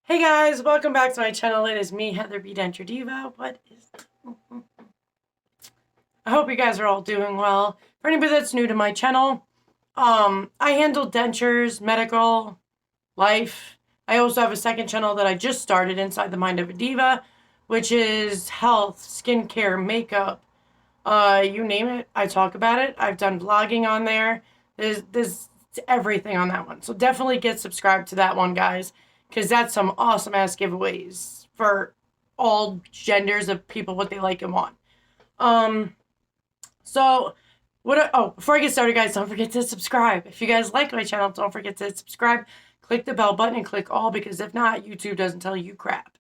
Hey guys, welcome back to my channel. It is me, Heather B. Denture Diva. What is... I hope you guys are all doing well. For anybody that's new to my channel, I handle dentures, medical, life. I also have a second channel that I just started, Inside the Mind of a Diva, which is health, skincare, makeup, you name it, I talk about it. I've done vlogging on there. There's everything on that one. So definitely get subscribed to that one, guys, because that's some awesome ass giveaways for all genders of people, what they like and want. So before I get started, guys, don't forget to subscribe. If you guys like my channel, don't forget to subscribe. Click the bell button and click all, because if not, YouTube doesn't tell you crap.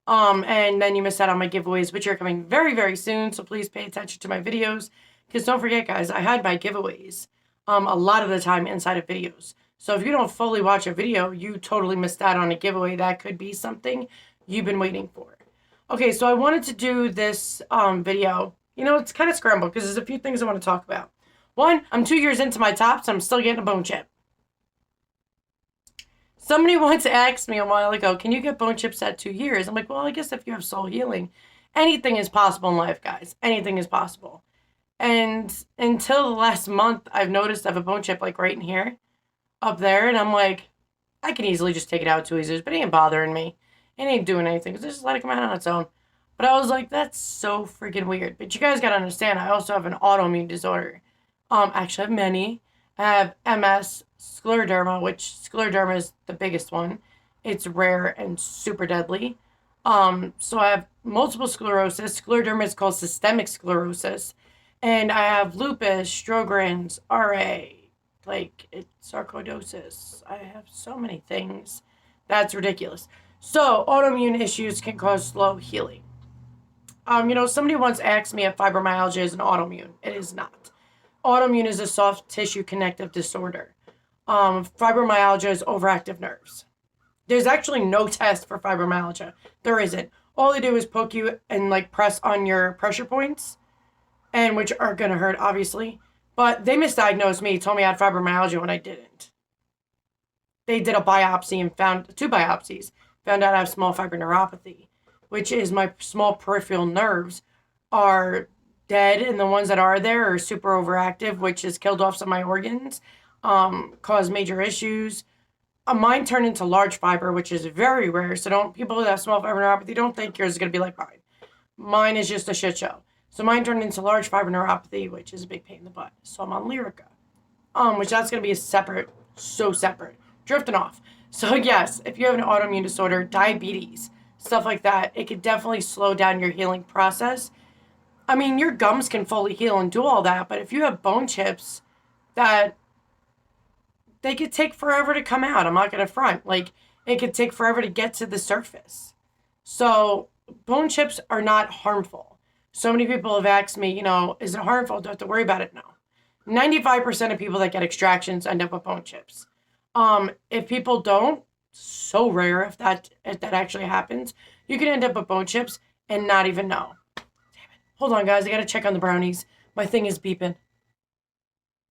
And then you miss out on my giveaways, which are coming very, very soon. So please pay attention to my videos, because don't forget, guys, I hide my giveaways a lot of the time inside of videos. So if you don't fully watch a video, you totally missed out on a giveaway that could be something you've been waiting for. Okay, so I wanted to do this video. You know, it's kind of scrambled because there's a few things I want to talk about. One, I'm 2 years into my tops. I'm still getting a bone chip. Somebody once asked me a while ago, can you get bone chips at 2 years? I'm like, well, I guess if you have soul healing, anything is possible in life, guys. Anything is possible. And until the last month, I've noticed I have a bone chip like right in here, up there, and I'm like, I can easily just take it out 2 years, but it ain't bothering me. It ain't doing anything. Just let it come out on its own. But I was like, that's so freaking weird. But you guys gotta understand, I also have an autoimmune disorder. Actually, I have many. I have MS, scleroderma, which scleroderma is the biggest one. It's rare and super deadly. So I have multiple sclerosis. Scleroderma is called systemic sclerosis. And I have lupus, Sjogren's, RA, sarcoidosis. I have so many things. That's ridiculous. So autoimmune issues can cause slow healing. Somebody once asked me if fibromyalgia is an autoimmune. It is not. Autoimmune is a soft tissue connective disorder. Fibromyalgia is overactive nerves. There's actually no test for fibromyalgia. There isn't. All they do is poke you and press on your pressure points, and which are gonna hurt, obviously. But they misdiagnosed me, told me I had fibromyalgia when I didn't. They did a biopsy and found 2 biopsies. Found out I have small fiber neuropathy, which is my small peripheral nerves are dead, and the ones that are there are super overactive, which has killed off some of my organs, caused major issues. Mine turned into large fiber, which is very rare. So people that have small fiber neuropathy, don't think yours is going to be like mine. Mine is just a shit show. So mine turned into large fiber neuropathy, which is a big pain in the butt. So I'm on Lyrica, which that's going to be separate, drifting off. So yes, if you have an autoimmune disorder, diabetes, stuff like that, it could definitely slow down your healing process. I mean, your gums can fully heal and do all that, but if you have bone chips, they could take forever to come out. I'm not going to front. It could take forever to get to the surface. So bone chips are not harmful. So many people have asked me, is it harmful? Do I have to worry about it? No. 95% of people that get extractions end up with bone chips. If people don't, so rare if that actually happens, you can end up with bone chips and not even know. Damn it. Hold on, guys. I gotta check on the brownies. My thing is beeping.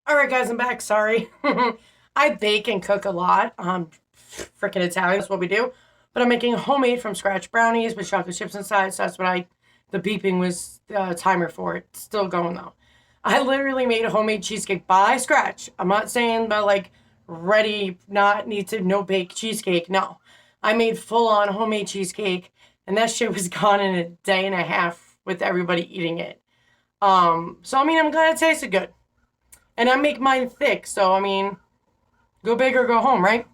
Alright, guys, I'm back. Sorry. I bake and cook a lot. Freaking Italian. That's what we do. But I'm making homemade from scratch brownies with chocolate chips inside. So that's what the beeping was the timer for it. It's still going, though. I literally made a homemade cheesecake by scratch. I'm not saying about, ready, no bake cheesecake. No. I made full-on homemade cheesecake, and that shit was gone in a day and a half with everybody eating it. I'm glad it tasted good. And I make mine thick, so, go big or go home, right?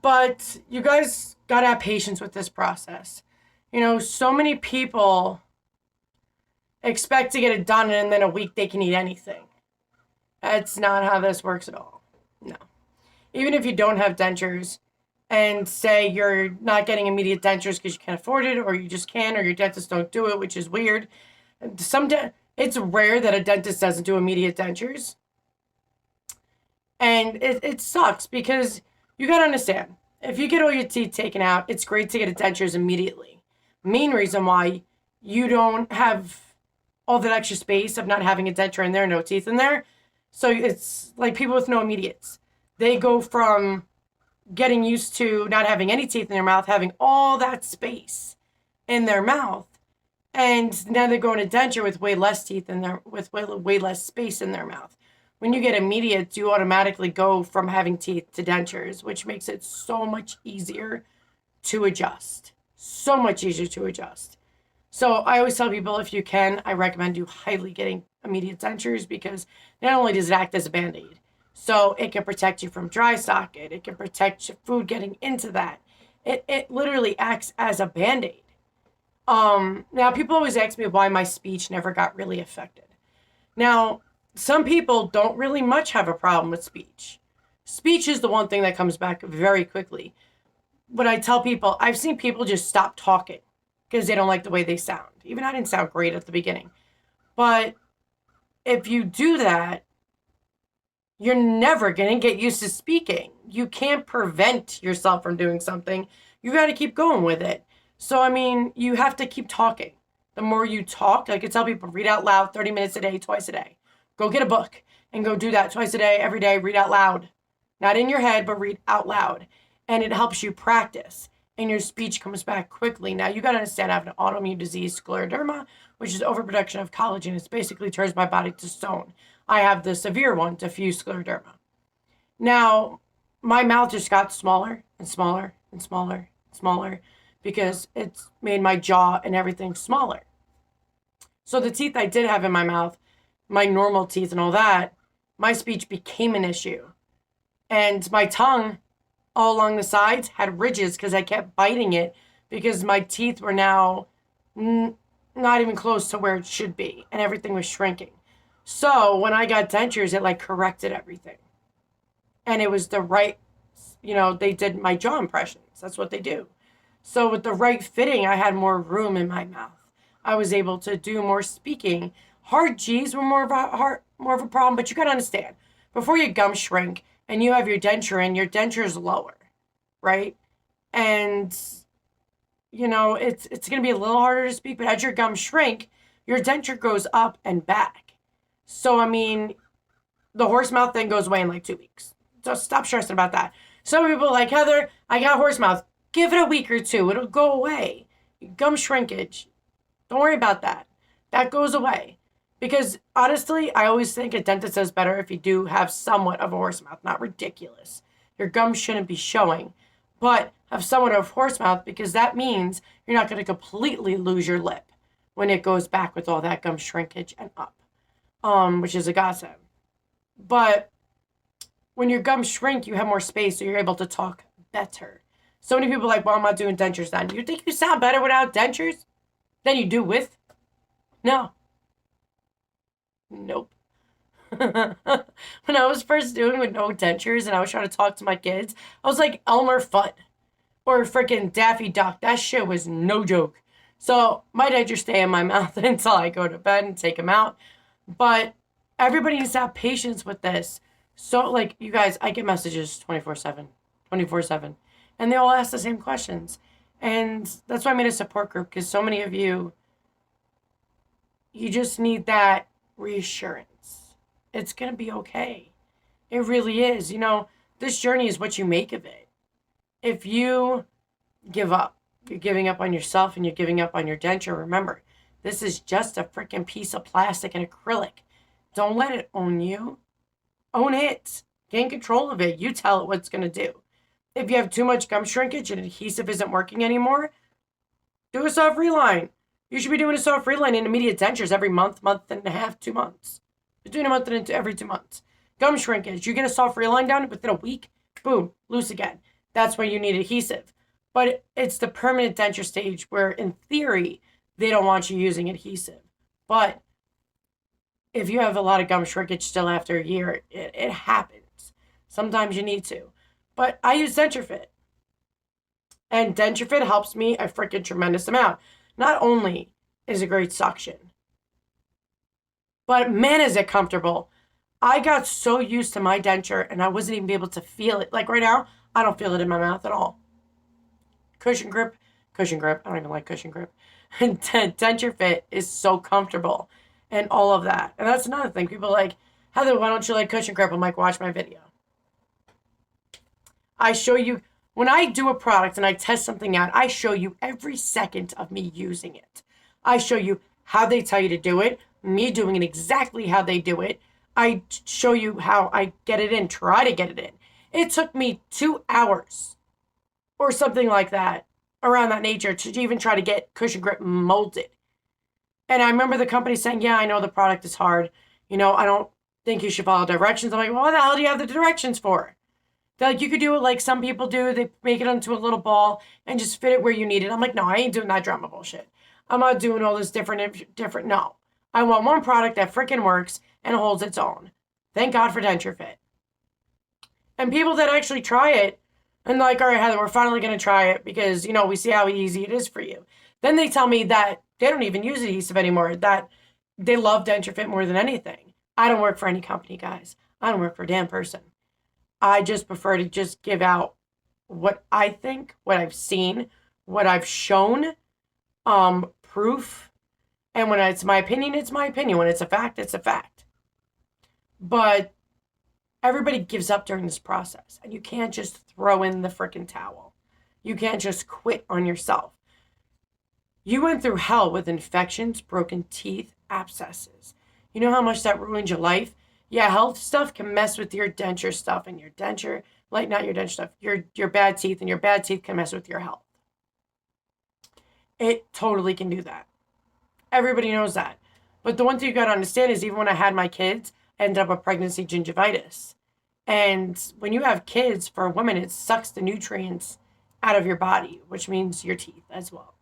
But you guys gotta have patience with this process. So many people expect to get it done, and then a week they can eat anything. That's not how this works at all. No. Even if you don't have dentures and say you're not getting immediate dentures because you can't afford it, or you just can't, or your dentist don't do it, which is weird. It's rare that a dentist doesn't do immediate dentures. And it sucks because you got to understand, if you get all your teeth taken out, it's great to get a dentures immediately. Main reason why you don't have all that extra space of not having a denture in there, no teeth in there. So it's like people with no immediates. They go from getting used to not having any teeth in their mouth, having all that space in their mouth. And now they're going to denture with way less teeth in their, with way less space in their mouth. When you get immediate, you automatically go from having teeth to dentures, which makes it so much easier to adjust. So much easier to adjust. So I always tell people, if you can, I recommend you highly getting immediate dentures, because not only does it act as a Band-Aid, so it can protect you from dry socket, it can protect your food getting into that. It literally acts as a Band-Aid. Now people always ask me why my speech never got really affected. Now, some people don't really much have a problem with speech. Speech is the one thing that comes back very quickly. But I tell people, I've seen people just stop talking because they don't like the way they sound. Even I didn't sound great at the beginning. But if you do that, you're never going to get used to speaking. You can't prevent yourself from doing something. You got to keep going with it. So, I mean, you have to keep talking. The more you talk, like I tell people, read out loud 30 minutes a day, twice a day. Go get a book and go do that twice a day, every day. Read out loud. Not in your head, but read out loud. And it helps you practice. And your speech comes back quickly. Now, you got to understand, I have an autoimmune disease, scleroderma, which is overproduction of collagen. It basically turns my body to stone. I have the severe one, diffuse scleroderma. Now, my mouth just got smaller and smaller and smaller and smaller because it's made my jaw and everything smaller. So the teeth I did have in my mouth, my normal teeth and all that, my speech became an issue. And my tongue, all along the sides, had ridges because I kept biting it because my teeth were now not even close to where it should be, and everything was shrinking. So when I got dentures, it like corrected everything. And it was the right, they did my jaw impressions. That's what they do. So with the right fitting, I had more room in my mouth. I was able to do more speaking. Hard G's were more of a problem, but you got to understand, before your gums shrink and you have your denture in, your denture is lower, right? And, it's going to be a little harder to speak, but as your gums shrink, your denture goes up and back. So, I mean, the horse mouth thing goes away in like 2 weeks. So stop stressing about that. Some people are like, Heather, I got horse mouth. Give it a week or two. It'll go away. Gum shrinkage. Don't worry about that. That goes away. Because honestly, I always think a dentist does better if you do have somewhat of a horse mouth. Not ridiculous. Your gums shouldn't be showing. But have somewhat of horse mouth, because that means you're not going to completely lose your lip when it goes back with all that gum shrinkage and up. Which is a godsend. But when your gums shrink, you have more space, so you're able to talk better. So many people are like, well, I'm not doing dentures then. You think you sound better without dentures than you do with? No. Nope. When I was first doing with no dentures and I was trying to talk to my kids, I was like Elmer Fudd or freaking Daffy Duck. That shit was no joke. So my dentures stay in my mouth until I go to bed and take them out. But everybody needs to have patience with this. So, like, you guys, I get messages 24/7. And they all ask the same questions. And that's why I made a support group, because so many of you just need that reassurance. It's going to be okay. It really is. This journey is what you make of it. If you give up, you're giving up on yourself and you're giving up on your denture. Remember, this is just a freaking piece of plastic and acrylic. Don't let it own you. Own it. Gain control of it. You tell it what it's going to do. If you have too much gum shrinkage and adhesive isn't working anymore, do a soft reline. You should be doing a soft reline and immediate dentures every month and a half, 2 months. Between a month and every 2 months. Gum shrinkage. You get a soft reline down within a week, boom, loose again. That's when you need adhesive. But it's the permanent denture stage where, in theory, they don't want you using adhesive. But if you have a lot of gum shrinkage still after a year, it happens. Sometimes you need to. But I use Denture Fit. And Denture Fit helps me a freaking tremendous amount. Not only is it great suction, but man, is it comfortable. I got so used to my denture and I wasn't even able to feel it. Like right now, I don't feel it in my mouth at all. Cushion grip. I don't even like cushion grip. And Denture Fit is so comfortable and all of that. And that's another thing. People are like, Heather, why don't you like cushion grip? I'm like, watch my video. I show you, when I do a product and I test something out, I show you every second of me using it. I show you how they tell you to do it, me doing it exactly how they do it. I show you how I get it in, try to get it in. It took me 2 hours or something like that, around that nature, to even try to get cushion grip molded. And I remember the company saying, yeah, I know the product is hard. I don't think you should follow directions. I'm like, well, what the hell do you have the directions for? They're like, you could do it like some people do. They make it into a little ball and just fit it where you need it. I'm like, no, I ain't doing that drama bullshit. I'm not doing all this different. No. I want one product that freaking works and holds its own. Thank God for Denture Fit. And people that actually try it and like, all right, Heather, we're finally going to try it because, we see how easy it is for you. Then they tell me that they don't even use adhesive anymore, that they love Denture Fit more than anything. I don't work for any company, guys. I don't work for a damn person. I just prefer to just give out what I think, what I've seen, what I've shown, proof. And when it's my opinion, it's my opinion. When it's a fact, it's a fact. But everybody gives up during this process. And you can't just throw in the freaking towel. You can't just quit on yourself. You went through hell with infections, broken teeth, abscesses. You know how much that ruined your life? Yeah, health stuff can mess with your denture stuff and your denture, like not your denture stuff, your bad teeth, and your bad teeth can mess with your health. It totally can do that. Everybody knows that. But the one thing you got to understand is even when I had my kids, I ended up with pregnancy gingivitis. And when you have kids, for a woman, it sucks the nutrients out of your body, which means your teeth as well.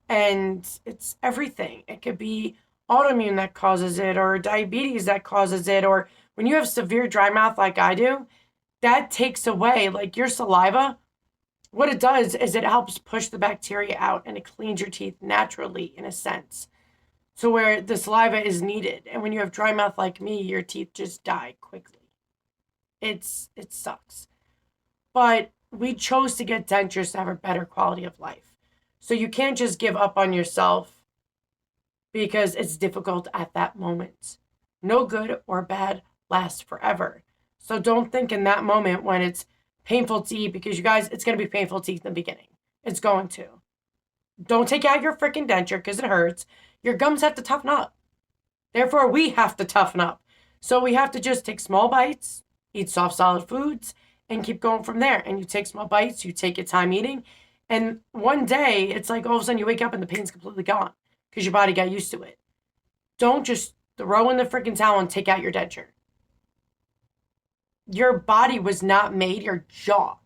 And it's everything. It could be autoimmune that causes it, or diabetes that causes it, or when you have severe dry mouth like I do, that takes away, like your saliva, what it does is it helps push the bacteria out and it cleans your teeth naturally in a sense. So where the saliva is needed. And when you have dry mouth like me, your teeth just die quickly. It sucks. But we chose to get dentures to have a better quality of life. So you can't just give up on yourself because it's difficult at that moment. No good or bad lasts forever. So don't think in that moment when it's painful to eat, because you guys, it's going to be painful to eat in the beginning. It's going to. Don't take out your freaking denture because it hurts. Your gums have to toughen up. Therefore, we have to toughen up. So we have to just take small bites, eat soft, solid foods, and keep going from there. And you take small bites, you take your time eating, and one day, it's like all of a sudden you wake up and the pain's completely gone because your body got used to it. Don't just throw in the freaking towel and take out your denture. Your body was not made, your jaw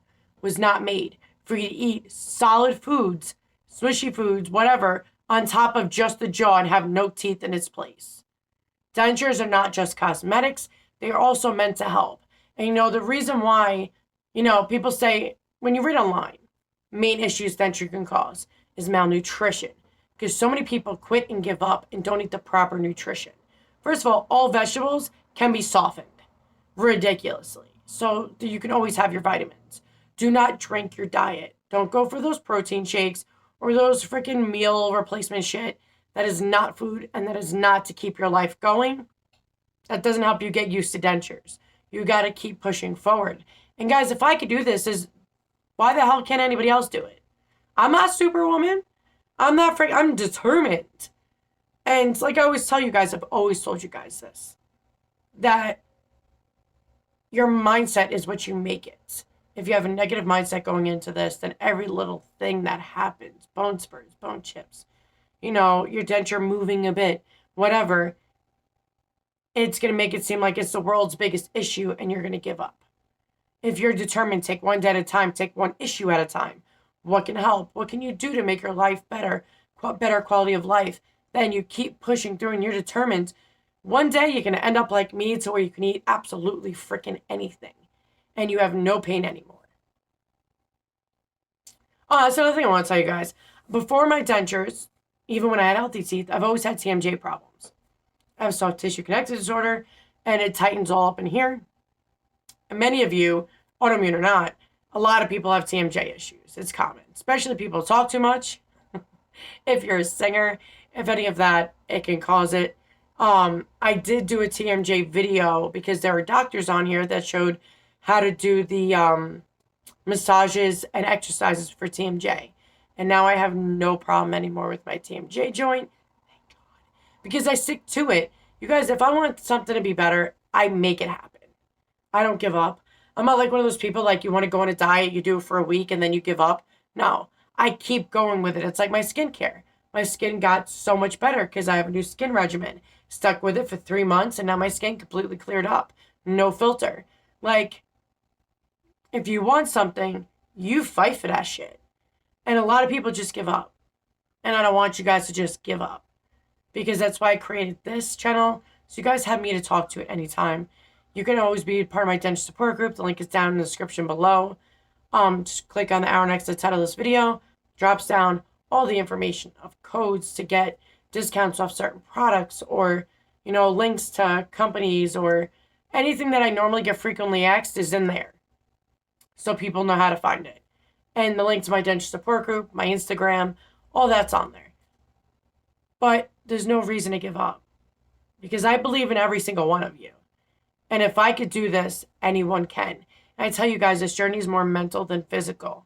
was not made for you to eat solid foods, swishy foods, whatever, on top of just the jaw and have no teeth in its place. Dentures are not just cosmetics. They are also meant to help. And the reason why, people say, when you read online, main issues denture can cause is malnutrition. Because so many people quit and give up and don't eat the proper nutrition. First of all vegetables can be softened ridiculously. So you can always have your vitamins. Do not drink your diet. Don't go for those protein shakes or those freaking meal replacement shit. That is not food, and that is not to keep your life going. That doesn't help you get used to dentures. You got to keep pushing forward. And guys, if I could do this, why the hell can't anybody else do it? I'm not Superwoman. I'm determined. And like I always tell you guys, I've always told you guys this, that your mindset is what you make it. If you have a negative mindset going into this, then every little thing that happens, bone spurs, bone chips, your denture moving a bit, whatever, it's going to make it seem like it's the world's biggest issue and you're going to give up. If you're determined, take one day at a time, take one issue at a time. What can help? What can you do to make your life better quality of life? Then you keep pushing through and you're determined. One day you're going to end up like me to where you can eat absolutely freaking anything and you have no pain anymore. That's another thing I want to tell you guys. Before my dentures, even when I had healthy teeth, I've always had TMJ problems. I have soft tissue connective disorder and it tightens all up in here. And many of you, autoimmune or not, a lot of people have TMJ issues. It's common, especially people talk too much. If you're a singer, if any of that, it can cause it. I did do a TMJ video because there are doctors on here that showed how to do the massages and exercises for TMJ. And now I have no problem anymore with my TMJ joint. Thank God. Because I stick to it. You guys, if I want something to be better, I make it happen. I don't give up. I'm not like one of those people like you want to go on a diet, you do it for a week and then you give up. No, I keep going with it. It's like my skincare. My skin got so much better because I have a new skin regimen. Stuck with it for 3 months and now my skin completely cleared up. No filter. Like, if you want something, you fight for that shit. And a lot of people just give up. And I don't want you guys to just give up. Because that's why I created this channel. So you guys have me to talk to at any time. You can always be part of my Denture Support group. The link is down in the description below. Just click on the arrow next to the title of this video. Drops down all the information of codes to get discounts off certain products, or, you know, links to companies, or anything that I normally get frequently asked is in there. So people know how to find it. And the link to my Denture Support group, my Instagram, all that's on there. But there's no reason to give up. Because I believe in every single one of you. And if I could do this, anyone can. And I tell you guys, this journey is more mental than physical.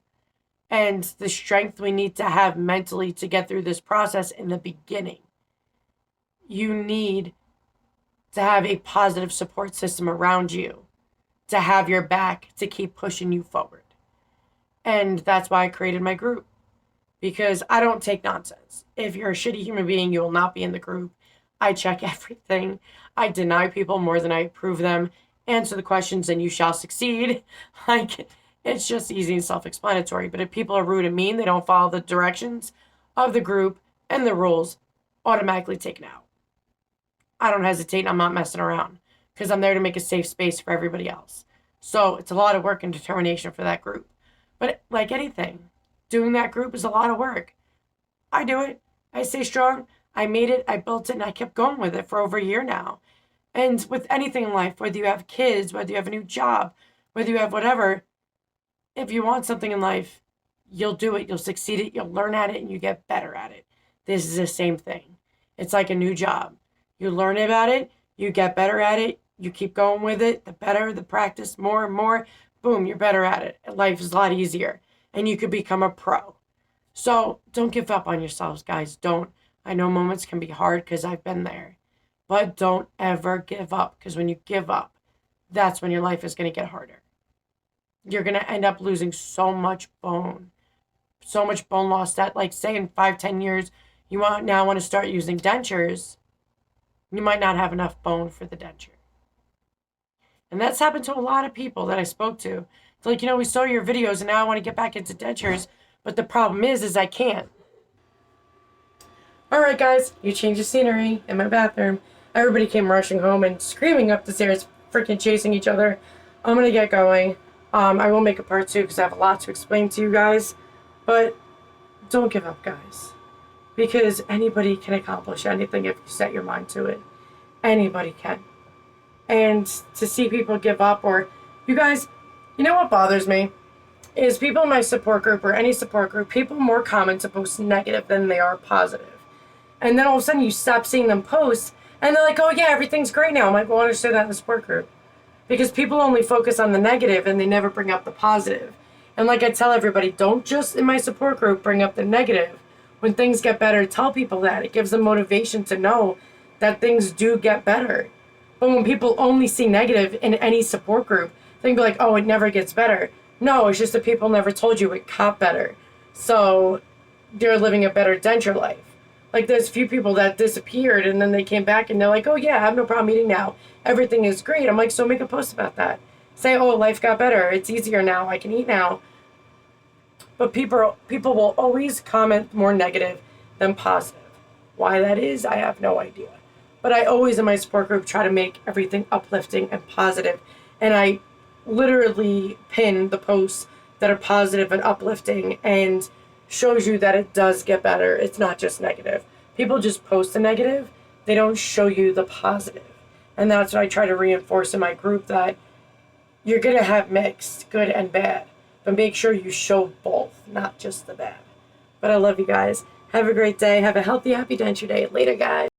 And the strength we need to have mentally to get through this process in the beginning. You need to have a positive support system around you, to have your back, to keep pushing you forward. And that's why I created my group. Because I don't take nonsense. If you're a shitty human being, you will not be in the group. I check everything. I deny people more than I approve them. Answer the questions and you shall succeed. Like, it's just easy and self-explanatory. But if people are rude and mean, they don't follow the directions of the group and the rules, automatically taken out. I don't hesitate. I'm not messing around. Because I'm there to make a safe space for everybody else. So it's a lot of work and determination for that group. But like anything, doing that group is a lot of work. I do it. I stay strong. I made it. I built it. And I kept going with it for over a year now. And with anything in life, whether you have kids, whether you have a new job, whether you have whatever, if you want something in life, you'll do it. You'll succeed it. You'll learn at it and you get better at it. This is the same thing. It's like a new job. You learn about it. You get better at it. You keep going with it. The better, the practice, more and more. Boom, you're better at it. Life is a lot easier. And you could become a pro. So don't give up on yourselves, guys. Don't. I know moments can be hard because I've been there. But don't ever give up. Because when you give up, that's when your life is going to get harder. You're going to end up losing so much bone. So much bone loss that, like, say in 5-10 years, you now want to start using dentures. You might not have enough bone for the denture. And that's happened to a lot of people that I spoke to. It's like, you know, we saw your videos and now I want to get back into dentures. But the problem is I can't. Alright guys, you changed the scenery in my bathroom. Everybody came rushing home and screaming up the stairs, freaking chasing each other. I'm going to get going. I will make a part 2 because I have a lot to explain to you guys. But don't give up, guys. Because anybody can accomplish anything if you set your mind to it. Anybody can. And to see people give up, or you guys, you know what bothers me? Is people in my support group or any support group, people more common to post negative than they are positive. And then all of a sudden you stop seeing them post and they're like, oh yeah, everything's great now. I'm like, well, I understand that in the support group. Because people only focus on the negative and they never bring up the positive. And like I tell everybody, don't just in my support group bring up the negative. When things get better, tell people that. It gives them motivation to know that things do get better. But when people only see negative in any support group, they can be like, oh, it never gets better. No, it's just that people never told you it got better. So they're living a better denture life. Like there's a few people that disappeared and then they came back and they're like, oh yeah, I have no problem eating now. Everything is great. I'm like, so make a post about that. Say, oh, life got better. It's easier now. I can eat now. But people will always comment more negative than positive. Why that is, I have no idea. But I always in my support group try to make everything uplifting and positive. And I literally pin the posts that are positive and uplifting and shows you that it does get better. It's not just negative. People just post the negative. They don't show you the positive. And that's what I try to reinforce in my group, that you're going to have mixed, good and bad. But make sure you show both, not just the bad. But I love you guys. Have a great day. Have a healthy, happy denture day. Later, guys.